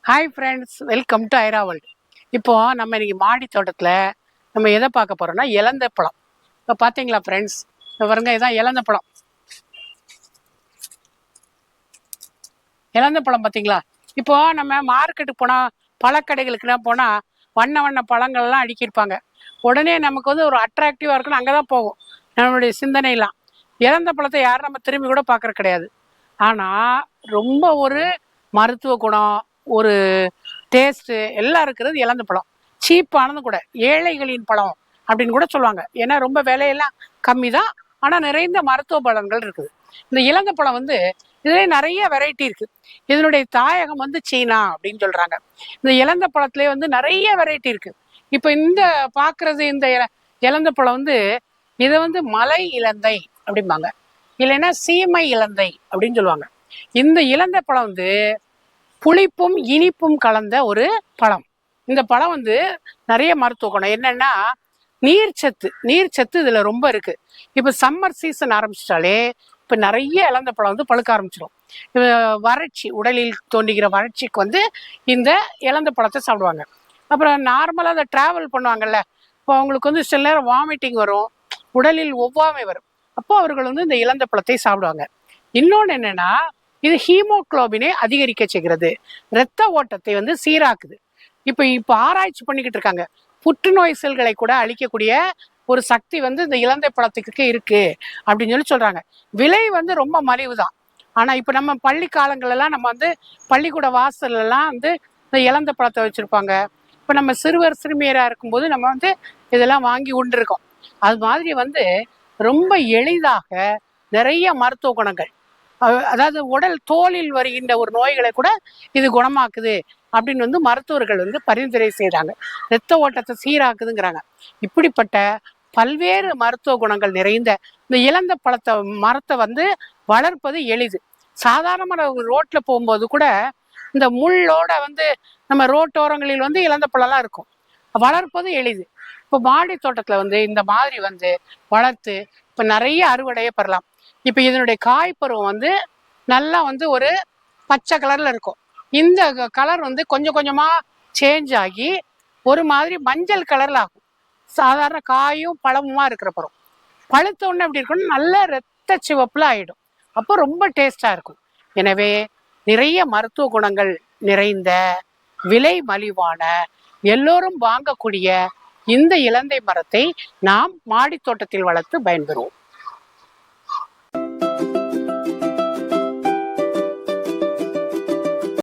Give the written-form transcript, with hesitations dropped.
Hi friends, welcome to Airaa world. இப்போ நம்ம இன்னைக்கு மாடி தோட்டத்தில் நம்ம எதை பார்க்க போறோம்னா இலந்த பழம். இப்போ பார்த்தீங்களா ஃப்ரெண்ட்ஸ், பாருங்க, இதான் இலந்த பழம். இலந்த பழம் பார்த்தீங்களா? இப்போ நம்ம மார்க்கெட்டுக்கு போனால், பழக்கடைகளுக்குலாம் போனால் வண்ண வண்ண பழங்கள்லாம் அடுக்கியிருப்பாங்க. உடனே நமக்கு வந்து ஒரு அட்ராக்டிவாக இருக்குன்னு அங்கே தான் போகும் நம்மளுடைய சிந்தனையெல்லாம். இலந்த பழத்தை யாரும் நம்ம திரும்பி கூட பார்க்கறது கிடையாது. ஆனால் ரொம்ப ஒரு மருத்துவ குணம், ஒரு டேஸ்ட்டு எல்லாம் இருக்கிறது இலந்த பழம். சீப்பானது கூட, ஏழைகளின் பழம் அப்படின்னு கூட சொல்லுவாங்க. ஏன்னா ரொம்ப விலையெல்லாம் கம்மி தான், ஆனால் நிறைந்த மருத்துவ பலன்கள் இருக்குது. இந்த இலந்த பழம் வந்து இதுலேயே நிறைய வெரைட்டி இருக்குது. இதனுடைய தாயகம் வந்து சீனா அப்படின்னு சொல்கிறாங்க. இந்த இலந்த பழத்துலேயே வந்து நிறைய வெரைட்டி இருக்குது. இப்போ இந்த பார்க்குறது இந்த இலந்த பழம் வந்து இதை வந்து மலை இலந்தை அப்படிம்பாங்க, இல்லைன்னா சீமை இலந்தை அப்படின்னு சொல்லுவாங்க. இந்த இலந்த பழம் வந்து புளிப்பும் இனிப்பும் கலந்த ஒரு பழம். இந்த பழம் வந்து நிறைய மருத்துவ குணம். என்னன்னா நீர்ச்சத்து இதுல ரொம்ப இருக்கு. இப்ப சம்மர் சீசன் ஆரம்பிச்சிட்டாலே இப்ப நிறைய இலந்த பழம் வந்து பழுக்க ஆரம்பிச்சிடும். வறட்சி, உடலில் தோன்றுகிற வறட்சிக்கு வந்து இந்த இலந்த பழத்தை சாப்பிடுவாங்க. அப்புறம் நார்மலா அதை டிராவல் பண்ணுவாங்கல்ல, இப்போ அவங்களுக்கு வந்து சில நேரம் வாமிட்டிங் வரும், உடலில் ஒவ்வாமை வரும். அப்போ அவர்கள் வந்து இந்த இலந்த பழத்தை சாப்பிடுவாங்க. இன்னொன்று என்னன்னா, இது ஹீமோகுளோபினை அதிகரிக்க செய்கிறது, இரத்த ஓட்டத்தை வந்து சீராக்குது. இப்போ ஆராய்ச்சி பண்ணிக்கிட்டு இருக்காங்க. புற்றுநோய் செல்களை கூட அழிக்கக்கூடிய ஒரு சக்தி வந்து இந்த இலந்தை பழத்துக்கு இருக்கு அப்படின்னு சொல்றாங்க. விலை வந்து ரொம்ப மலிவு தான். ஆனா இப்ப நம்ம பள்ளி காலங்களெல்லாம் நம்ம வந்து பள்ளிக்கூட வாசல் எல்லாம் வந்து இந்த இலந்தை பழத்தை வச்சிருப்பாங்க. இப்ப நம்ம சிறுவர் சிறுமியரா இருக்கும்போது நம்ம வந்து இதெல்லாம் வாங்கி உண்டிருக்கோம். அது மாதிரி வந்து ரொம்ப எளிதாக நிறைய மருத்துவ குணங்கள், அதாவது உடல் தோலில் வருகின்ற ஒரு நோய்களை கூட இது குணமாக்குது அப்படின்னு வந்து மருத்துவர்கள் வந்து பரிந்துரை செய்கிறாங்க. இரத்த ஓட்டத்தை சீராக்குதுங்கிறாங்க. இப்படிப்பட்ட பல்வேறு மருத்துவ குணங்கள் நிறைந்த இந்த இலந்த பழத்தை மரத்தை வந்து வளர்ப்பது எளிது. சாதாரணமான ரோட்ல போகும்போது கூட இந்த முள்ளோட வந்து நம்ம ரோட்டோரங்களில் வந்து இலந்த பழம்லாம் இருக்கும். வளர்ப்பது எளிது. இப்போ மாடி தோட்டத்துல வந்து இந்த மாதிரி வந்து வளர்த்து இப்போ நிறைய அறுவடையை பெறலாம். இப்போ இதனுடைய காய்ப்பருவம் வந்து நல்லா வந்து ஒரு பச்சை கலர்ல இருக்கும். இந்த கலர் வந்து கொஞ்சம் கொஞ்சமா சேஞ்ச் ஆகி ஒரு மாதிரி மஞ்சள் கலர்ல ஆகும். சாதாரண காயும் பழமுமா இருக்கிற பருவம் பழுத்த உடனே எப்படி இருக்கும்னு நல்ல இரத்த சிவப்புல ஆயிடும். அப்போ ரொம்ப டேஸ்டா இருக்கும். எனவே நிறைய மருத்துவ குணங்கள் நிறைந்த, விலை மலிவான, எல்லோரும் வாங்கக்கூடிய இந்த இலந்தை மரத்தை நாம் மாடி தோட்டத்தில் வளர்த்து பயன்பெறுவோம்.